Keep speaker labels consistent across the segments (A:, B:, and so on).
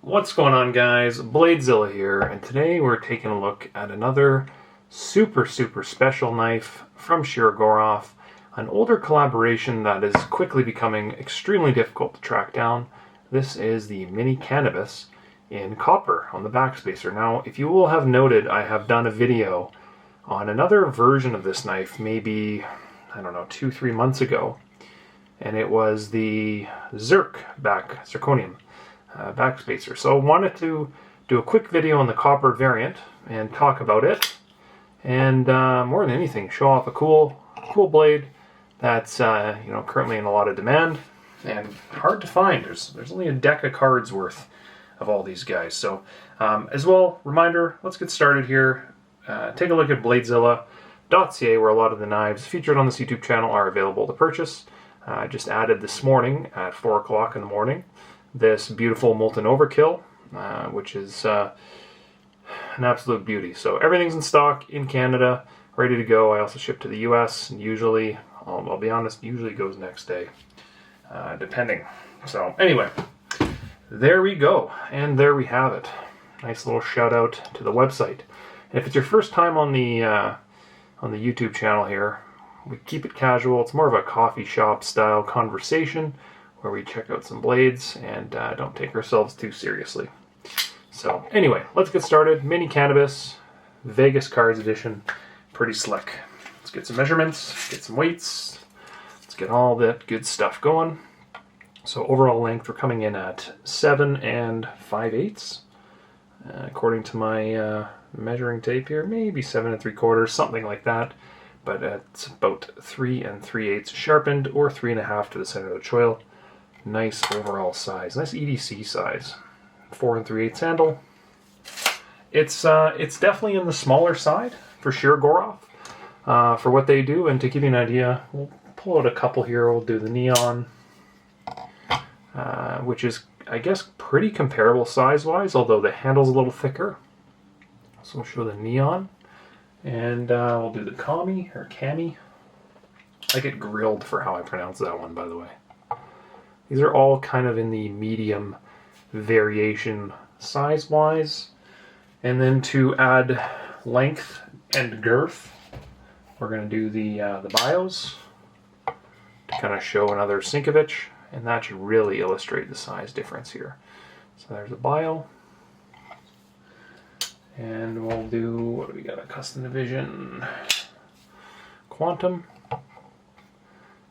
A: What's going on, guys? BladeZilla here, and today we're taking a look at another super special knife from Shirogorov, an older collaboration that is quickly becoming extremely difficult to track down. This is the Mini Cannabis in copper on the Backspacer. Now, if you will have noted, I have done a video on another version of this knife, maybe, I don't know, 2-3 months ago, and it was the Zirconium Backspacer. So I wanted to do a quick video on the copper variant and talk about it, and more than anything, show off a cool blade that's currently in a lot of demand and hard to find. There's only a deck of cards worth of all these guys. So as well, reminder, let's get started here. Take a look at BladeZilla.ca, where a lot of the knives featured on this YouTube channel are available to purchase. I just added this morning at 4 o'clock in the morning this beautiful Molten Overkill, which is an absolute beauty. So everything's in stock in Canada, ready to go. I also ship to the US, and usually, I'll be honest, usually goes next day, depending. So anyway, there we go, and there we have it. Nice little shout out to the website. And if it's your first time on the YouTube channel here, we keep it casual. It's more of a coffee shop style conversation where we check out some blades and don't take ourselves too seriously. So anyway, let's get started. Mini Cannabis, Vegas Cards Edition, pretty slick. Let's get some measurements, get some weights, let's get all that good stuff going. So overall length, we're coming in at 7 5/8. According to my measuring tape here, maybe 7 3/4, something like that. But it's about 3 3/8 sharpened, or 3 1/2 to the center of the choil. Nice overall size, nice EDC size. 4 3/8 handle. It's definitely in the smaller side for Shirogorov for what they do. And to give you an idea, we'll pull out a couple here. We'll do the neon, which is, I guess, pretty comparable size-wise, although the handle's a little thicker. So we'll show the neon. And we'll do the Cami. I get grilled for how I pronounce that one, by the way. These are all kind of in the medium variation size-wise. And then to add length and girth, we're going to do the bios to kind of show another Sinkevich, and that should really illustrate the size difference here. So there's a bio. And we'll do, what do we got, a custom division quantum.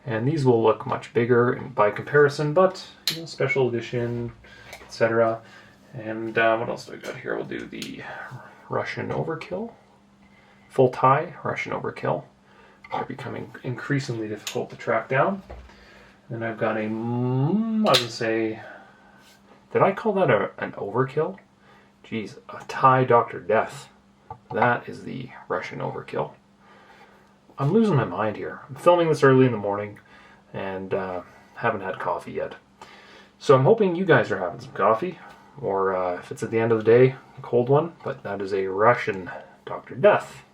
A: And these will look much bigger by comparison, but special edition, etc. And what else do I got here? We'll do the Russian Overkill, full tie Russian Overkill. They're becoming increasingly difficult to track down. And I've got a, I was gonna say, did I call that an Overkill? Geez, a Thai Dr. Death. That is the Russian Overkill. I'm losing my mind here. I'm filming this early in the morning and haven't had coffee yet. So I'm hoping you guys are having some coffee, or if it's at the end of the day, a cold one. But that is a Russian Dr. Death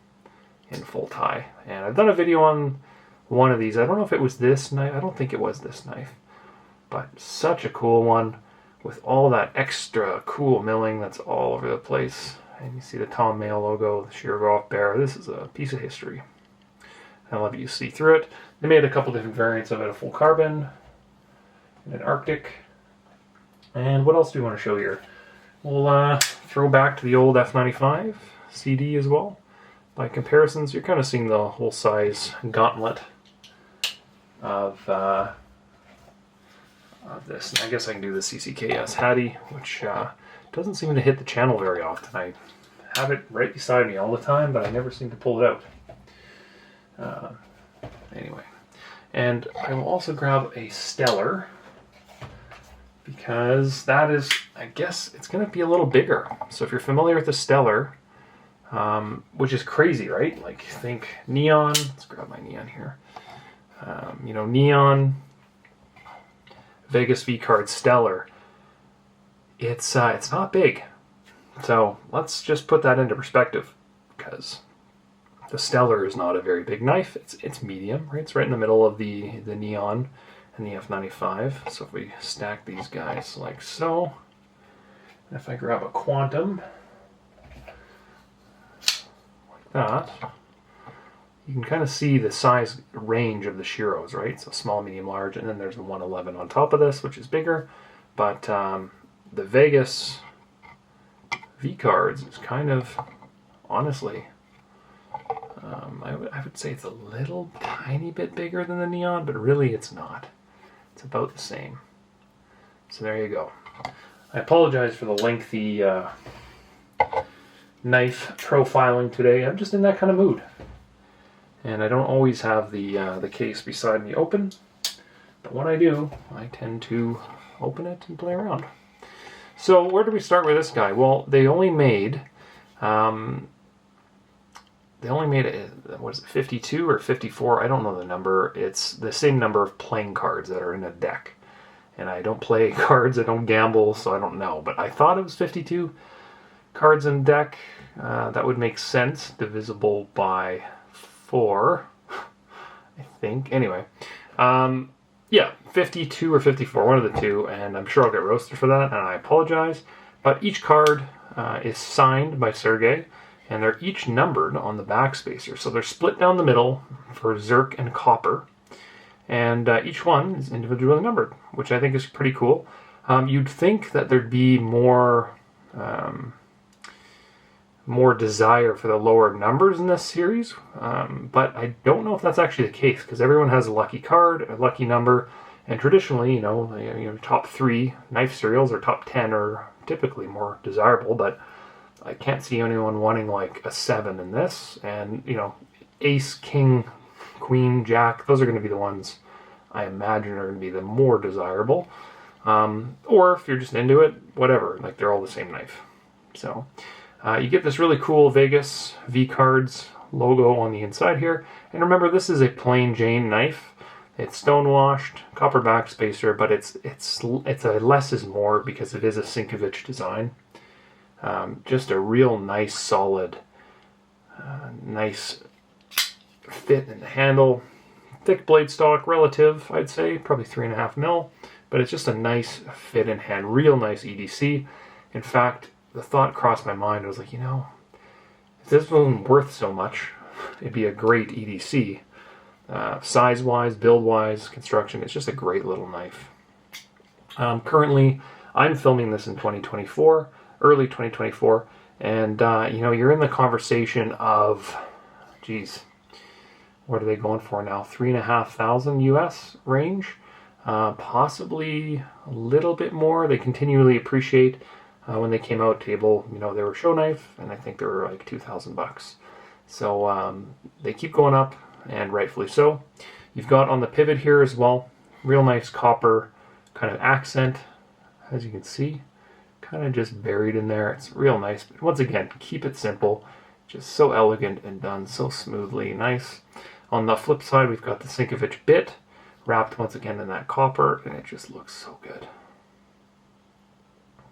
A: in full tie. And I've done a video on one of these. I don't know if it was this knife. I don't think it was this knife. But such a cool one, with all that extra cool milling that's all over the place. And you see the Tom Mayo logo, the Shirogorov bear. This is a piece of history. I love it. You see through it. They made a couple different variants of it, a full carbon and an Arctic. And what else do we want to show here? We'll throw back to the old F95 CD as well. By comparisons, you're kind of seeing the whole size gauntlet of this. And I guess I can do the CCKS Hattie, which doesn't seem to hit the channel very often. I have it right beside me all the time, but I never seem to pull it out. Anyway, and I will also grab a Stellar, because that is, I guess, it's going to be a little bigger. So if you're familiar with the Stellar, which is crazy, right? Like, think neon. Let's grab my neon here. Neon, Vegas V Card Stellar. It's not big. So let's just put that into perspective, because the Stellar is not a very big knife. It's medium, right? It's right in the middle of the neon and the F95. So if we stack these guys like so, If I grab a Quantum, like that, you can kind of see the size range of the Shiros, right? So small, medium, large, and then there's the 111 on top of this, which is bigger. But the Vegas V cards is kind of, honestly, I would say it's a little tiny bit bigger than the Neon, but really it's not. It's about the same. So there you go. I apologize for the lengthy knife profiling today. I'm just in that kind of mood. And I don't always have the case beside me open, but when I do, I tend to open it and play around. So where do we start with this guy? Well, they only made what is it, 52 or 54? I don't know the number. It's the same number of playing cards that are in a deck. And I don't play cards, I don't gamble, so I don't know. But I thought it was 52 cards in deck. That would make sense, divisible by 4, I think. Anyway, yeah, 52 or 54, one of the two, and I'm sure I'll get roasted for that, and I apologize. But each card is signed by Sergey, and they're each numbered on the backspacer. So they're split down the middle for Zerk and Copper. And each one is individually numbered, which I think is pretty cool. You'd think that there'd be more desire for the lower numbers in this series, but I don't know if that's actually the case, because everyone has a lucky card, a lucky number, and traditionally, you know, top 3 knife serials or top 10 are typically more desirable, but I can't see anyone wanting like a 7 in this, and you know, Ace, King, Queen, Jack, those are going to be the ones I imagine are going to be the more desirable. Or if you're just into it, whatever, like they're all the same knife. So you get this really cool Vegas V cards logo on the inside here. And remember, this is a plain Jane knife. It's stonewashed, copper backspacer, but it's a less is more because it is a Sinkevich design. Just a real nice, solid, nice fit in the handle. Thick blade stock, relative, I'd say, probably 3.5 mil, but it's just a nice fit in hand, real nice EDC. In fact, the thought crossed my mind, I was like, you know, if this wasn't worth so much, it'd be a great EDC. Size-wise, build-wise, construction, it's just a great little knife. Currently, I'm filming this in 2024, early 2024, and you know, you're in the conversation of, geez, what are they going for now? 3,500 US range, possibly a little bit more. They continually appreciate when they came out. Table, you know, they were show knife, and I think they were like $2,000. So they keep going up, and rightfully so. You've got on the pivot here as well, real nice copper kind of accent, as you can see, kind of just buried in there. It's real nice. But once again, keep it simple, just so elegant and done so smoothly, nice. On the flip side, we've got the Sinkevich bit, wrapped once again in that copper, and it just looks so good.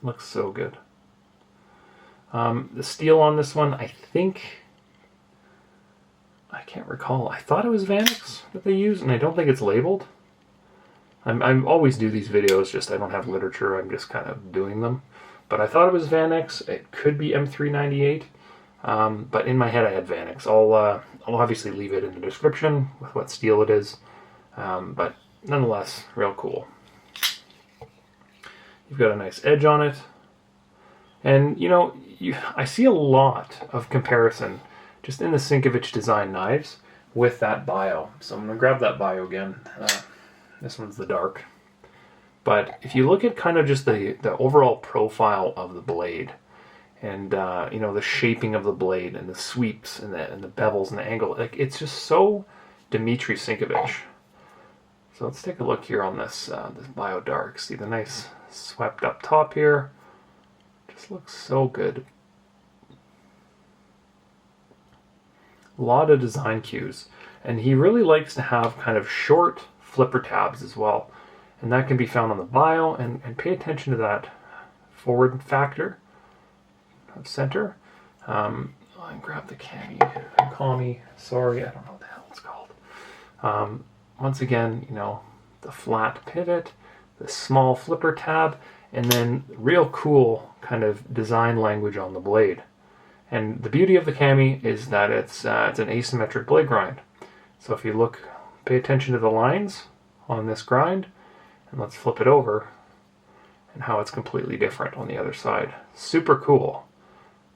A: Looks so good. The steel on this one, I think, I can't recall. I thought it was Vanax that they use, and I don't think it's labeled. I always do these videos, just I don't have literature, I'm just kind of doing them. But I thought it was Vanax. It could be M398. But in my head I had Vanax. I'll obviously leave it in the description with what steel it is, but nonetheless, real cool. You've got a nice edge on it, and you know, I see a lot of comparison just in the Sinkevich Design knives with that bio. So I'm going to grab that bio again. This one's the dark. But if you look at kind of just the overall profile of the blade, and you know, the shaping of the blade and the sweeps and the bevels and the angle, like it's just so Dmitry Sinkevich. So let's take a look here on this bio dark. See the nice swept up top here. Just looks so good. A lot of design cues, and he really likes to have kind of short flipper tabs as well, and that can be found on the bio. And pay attention to that forward factor. Center. I'll grab the cami. Call me. Sorry, I don't know what the hell it's called. Once again, you know, the flat pivot, the small flipper tab, and then real cool kind of design language on the blade. And the beauty of the Cami is that it's an asymmetric blade grind. So if you look, pay attention to the lines on this grind, and let's flip it over, and how it's completely different on the other side. Super cool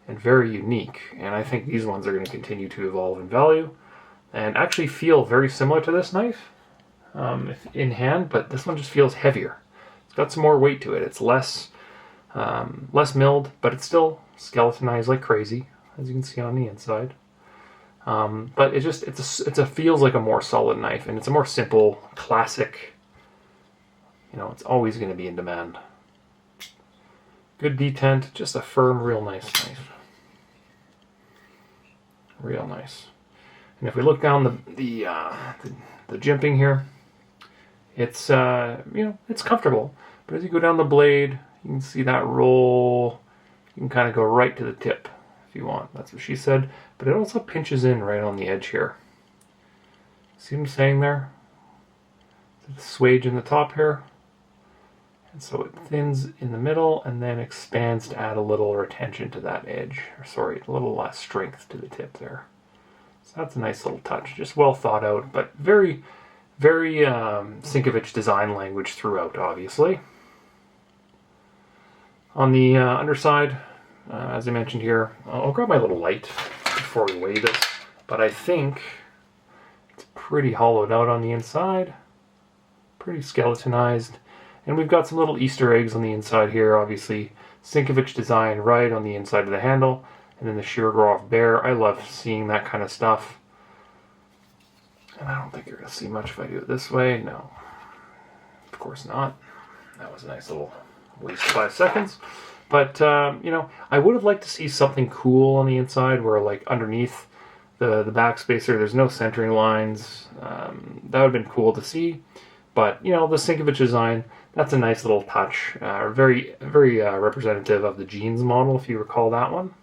A: and very unique, and I think these ones are going to continue to evolve in value and actually feel very similar to this knife in hand, but this one just feels heavier. It's got some more weight to it. It's less milled, but it's still skeletonized like crazy, as you can see on the inside. But it feels like a more solid knife, and it's a more simple, classic. It's always going to be in demand. Good detent, just a firm, real nice knife. Real nice. And if we look down the jimping here, it's it's comfortable. But as you go down the blade, you can see that roll. You can kind of go right to the tip if you want. That's what she said. But it also pinches in right on the edge here. See what I'm saying there? The swage in the top here. And so it thins in the middle and then expands to add a little retention to that edge. A little less strength to the tip there. So that's a nice little touch. Just well thought out, but very, very Sinkevich Design language throughout, obviously. On the underside, as I mentioned here, I'll grab my little light before we weigh this, but I think it's pretty hollowed out on the inside, pretty skeletonized, and we've got some little Easter eggs on the inside here, obviously Sinkevich Design right on the inside of the handle, and then the Shirogorov bear. I love seeing that kind of stuff, and I don't think you're going to see much if I do it this way. No, of course not. That was a nice little waste of 5 seconds. But, I would have liked to see something cool on the inside where, like, underneath the Backspacer, there's no centering lines. That would have been cool to see. But, the Sinkevich Design, that's a nice little touch. Very, very representative of the jeans model, if you recall that one.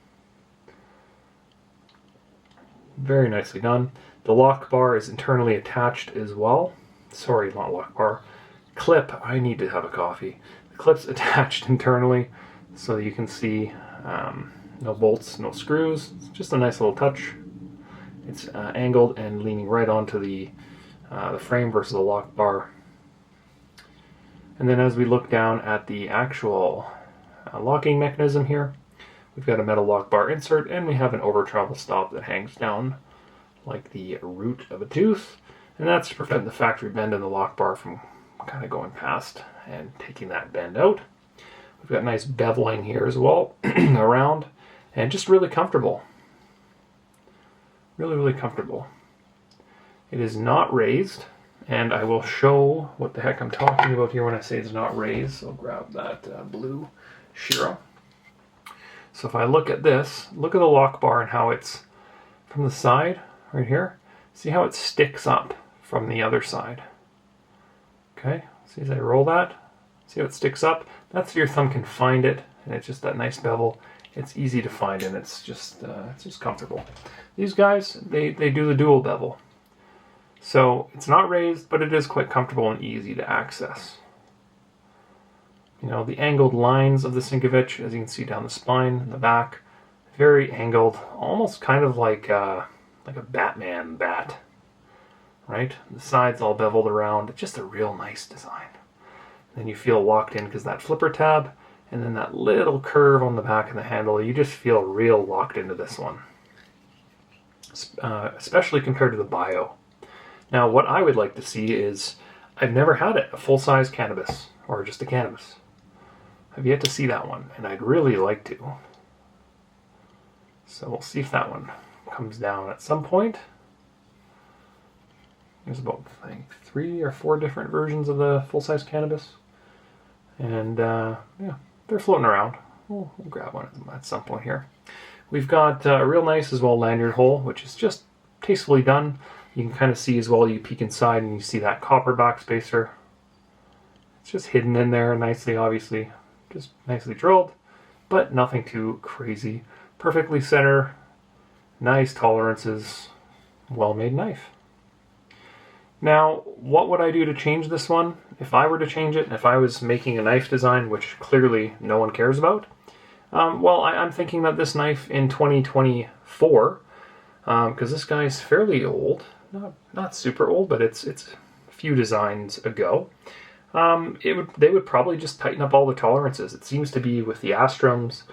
A: Very nicely done. The lock bar is internally attached as well. Sorry, not lock bar. Clip. I need to have a coffee. The clip's attached internally, so you can see no bolts, no screws. It's just a nice little touch. It's angled and leaning right onto the frame versus the lock bar. And then as we look down at the actual locking mechanism here, we've got a metal lock bar insert, and we have an over travel stop that hangs down like the root of a tooth, and that's to prevent the factory bend in the lock bar from kind of going past and taking that bend out. We've got nice beveling here as well around, and just really comfortable. Really, really comfortable. It is not raised, and I will show what the heck I'm talking about here when I say it's not raised. I'll grab that blue Shiro. So if I look at this, look at the lock bar and how it's from the side right here. See how it sticks up from the other side. Okay, see as I roll that, see how it sticks up? That's so your thumb can find it, and it's just that nice bevel. It's easy to find, and it's just comfortable. These guys, they do the dual bevel. So it's not raised, but it is quite comfortable and easy to access. The angled lines of the Sinkevich, as you can see down the spine and the back, very angled, almost kind of like a Batman bat, right? The sides all beveled around. It's just a real nice design. And then you feel locked in because that flipper tab, and then that little curve on the back of the handle, you just feel real locked into this one, especially compared to the Bio. Now, what I would like to see is, I've never had it, a full-size cannabis, or just a cannabis. I've yet to see that one, and I'd really like to. So we'll see if that one comes down at some point. There's about, I think, 3 or 4 different versions of the full-size cannabis. And, yeah, they're floating around. We'll grab one at some point here. We've got a real nice, as well, lanyard hole, which is just tastefully done. You can kind of see as well, you peek inside and you see that Copper Backspacer. It's just hidden in there nicely, obviously. Just nicely drilled, but nothing too crazy. Perfectly center, nice tolerances, well-made knife. Now, what would I do to change this one? If I were to change it, if I was making a knife design, which clearly no one cares about, Well, I'm thinking that this knife in 2024, because this guy's fairly old, not super old, but it's a few designs ago. They would probably just tighten up all the tolerances. It seems to be with the Astroms,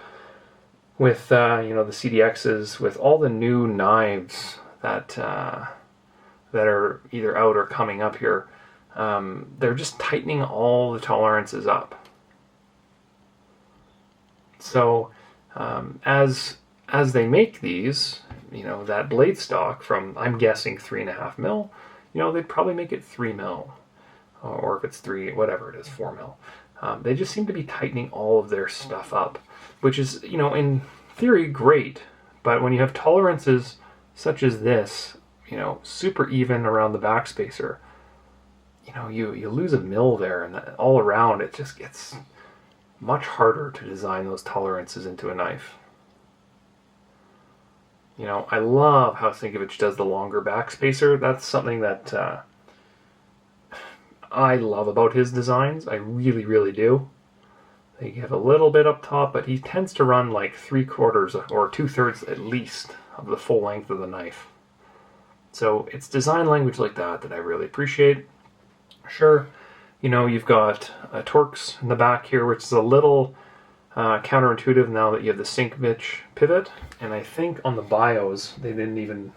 A: with the CDXs, with all the new knives that are either out or coming up here. They're just tightening all the tolerances up. So as they make these, that blade stock from, I'm guessing 3.5 mil, they'd probably make it 3 mil, or if it's 3, whatever it is, 4 mil. They just seem to be tightening all of their stuff up, which is, in theory, great. But when you have tolerances such as this, super even around the backspacer, you lose a mil there, and all around it just gets much harder to design those tolerances into a knife. I love how Sinkevich does the longer backspacer. That's something that I love about his designs. I really, really do. They have a little bit up top, but he tends to run like 3/4 or 2/3 at least of the full length of the knife. So it's design language like that I really appreciate. Sure, you've got Torx in the back here, which is a little counterintuitive now that you have the Sinkevich pivot, and I think on the bios they didn't even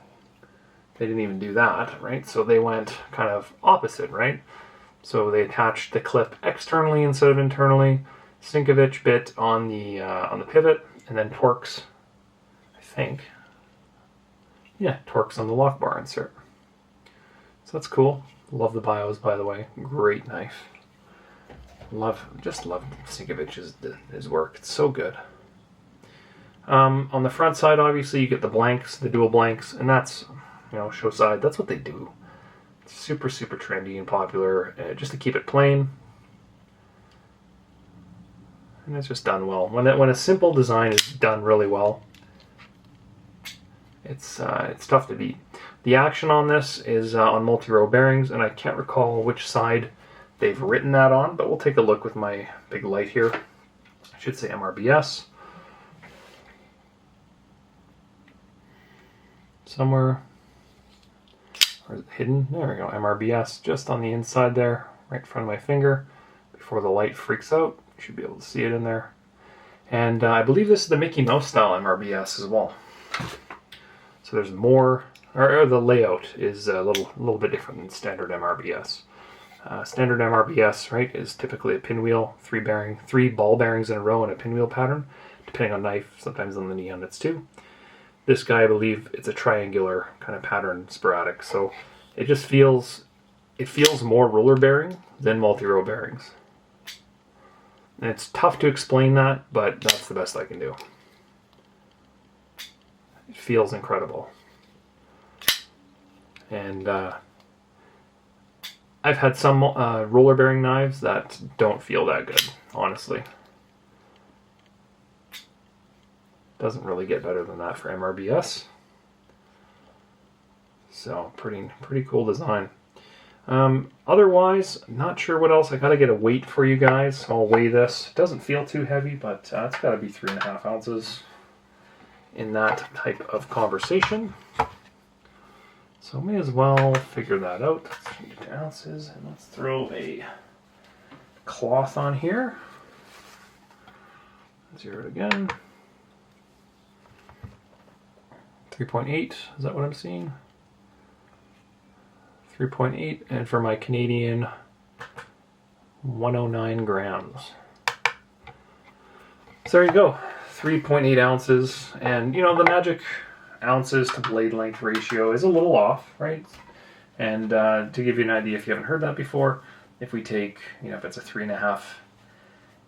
A: do that, right? So they went kind of opposite, right? So they attached the clip externally instead of internally. Sinkevich bit on the pivot, and then Torx, I think. Yeah, Torx on the lock bar insert. So that's cool. Love the bios, by the way. Great knife. Just love Sinkevich's his work. It's so good. On the front side, obviously, you get the blanks, the dual blanks, and that's, show side. That's what they do. It's super, super trendy and popular, just to keep it plain. And it's just done well. When a simple design is done really well, it's tough to beat. The action on this is on multi-row bearings, and I can't recall which side they've written that on, but we'll take a look with my big light here. I should say MRBS. Somewhere, or is it hidden? There we go, MRBS, just on the inside there, right in front of my finger, before the light freaks out. You should be able to see it in there. And I believe this is the Mickey Mouse style MRBS as well. So there's more, or the layout is a little bit different than standard MRBS. Standard MRBS, right, is typically a pinwheel, 3 ball bearings in a row in a pinwheel pattern, depending on knife. Sometimes on the Neon it's 2. This guy, I believe, it's a triangular kind of pattern, sporadic. So it just feels more roller bearing than multi-row bearings. And it's tough to explain that, but that's the best I can do. It feels incredible. And I've had some roller bearing knives that don't feel that good, honestly. Doesn't really get better than that for MRBS. So pretty cool design. Otherwise, not sure what else. I gotta get a weight for you guys. I'll weigh this. It doesn't feel too heavy, but it's gotta be 3.5 ounces in that type of conversation. So may as well figure that out. Let's change it to ounces, and let's throw a cloth on here. Zero it again. 3.8, is that what I'm seeing? 3.8, and for my Canadian, 109 grams. So there you go, 3.8 ounces, and the magic ounces to blade length ratio is a little off, right? And to give you an idea, if you haven't heard that before, if we take, if it's a 3.5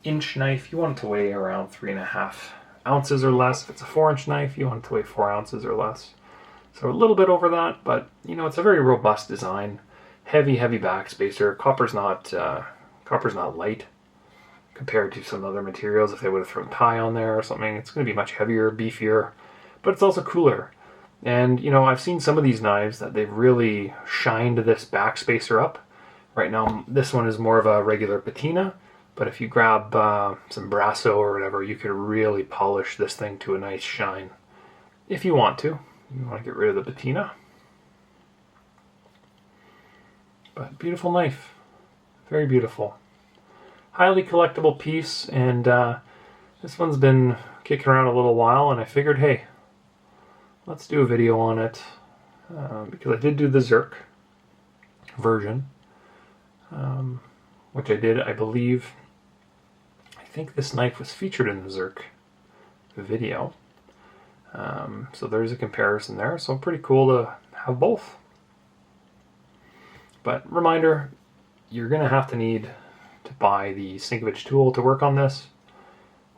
A: inch knife, you want it to weigh around 3.5 ounces or less. If it's a 4-inch knife, you want it to weigh 4 ounces or less. So a little bit over that, but it's a very robust design. Heavy backspacer. Copper's not light compared to some other materials. If they would have thrown tie on there or something, it's going to be much heavier, beefier, but it's also cooler. And I've seen some of these knives that they've really shined this backspacer up. Right now, this one is more of a regular patina. But if you grab some Brasso or whatever, you could really polish this thing to a nice shine. If you want to. You want to get rid of the patina. But beautiful knife. Very beautiful. Highly collectible piece, and this one's been kicking around a little while, and I figured, hey, let's do a video on it, because I did do the Zerk version, which I did, I believe. I think this knife was featured in the Zerk video, so there's a comparison there, so pretty cool to have both. But reminder, you're going to have to need to buy the Sinkevich tool to work on this,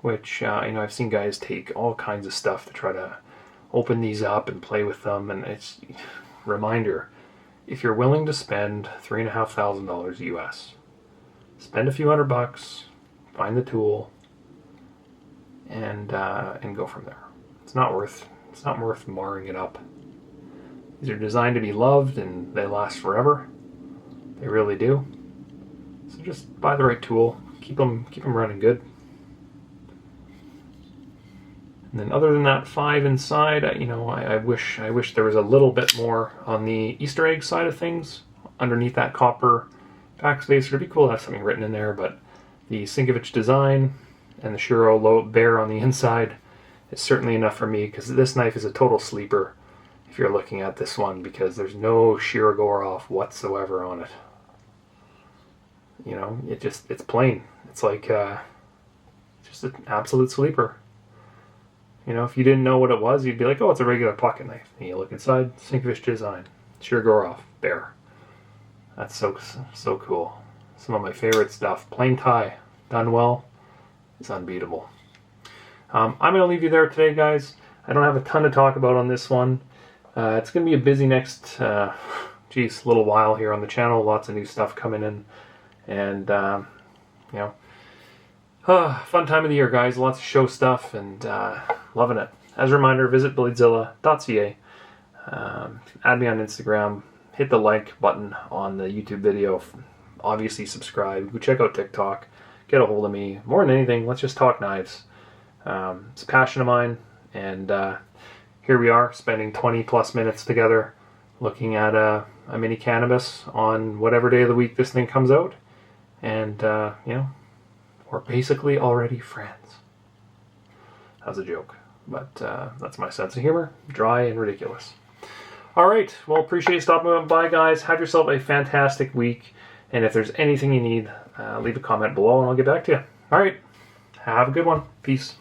A: which I've seen guys take all kinds of stuff to try to open these up and play with them, and it's reminder, if you're willing to spend $3,500 US, spend a few $100, find the tool, and go from there. It's not worth marring it up. These are designed to be loved, and they last forever. They really do. So just buy the right tool, keep them running good. And then other than that, 5 inside, I wish there was a little bit more on the Easter egg side of things underneath that Copper Backspacer. It'd be cool to have something written in there, but the Sinkevich Design and the Shiro Bear on the inside is certainly enough for me, because this knife is a total sleeper if you're looking at this one, because there's no Shirogorov whatsoever on it. It's plain. It's like just an absolute sleeper. If you didn't know what it was, you'd be like, oh, it's a regular pocket knife. And you look inside, Sinkevich Design, Shirogorov Bear. That's so cool. Some of my favorite stuff. Plain tie, done well, is unbeatable. I'm going to leave you there today, guys. I don't have a ton to talk about on this one. It's going to be a busy next, little while here on the channel. Lots of new stuff coming in. And, fun time of the year, guys. Lots of show stuff, and loving it. As a reminder, visit BladeZilla.ca. Add me on Instagram. Hit the like button on the YouTube video. Obviously, subscribe. Go check out TikTok. Get a hold of me. More than anything, let's just talk knives. It's a passion of mine, and here we are, spending 20 plus minutes together looking at a mini cannabis on whatever day of the week this thing comes out. And, we're basically already friends. That was a joke, but that's my sense of humor. Dry and ridiculous. All right, well, appreciate you stopping by, guys. Have yourself a fantastic week. And if there's anything you need, leave a comment below and I'll get back to you. All right, have a good one. Peace.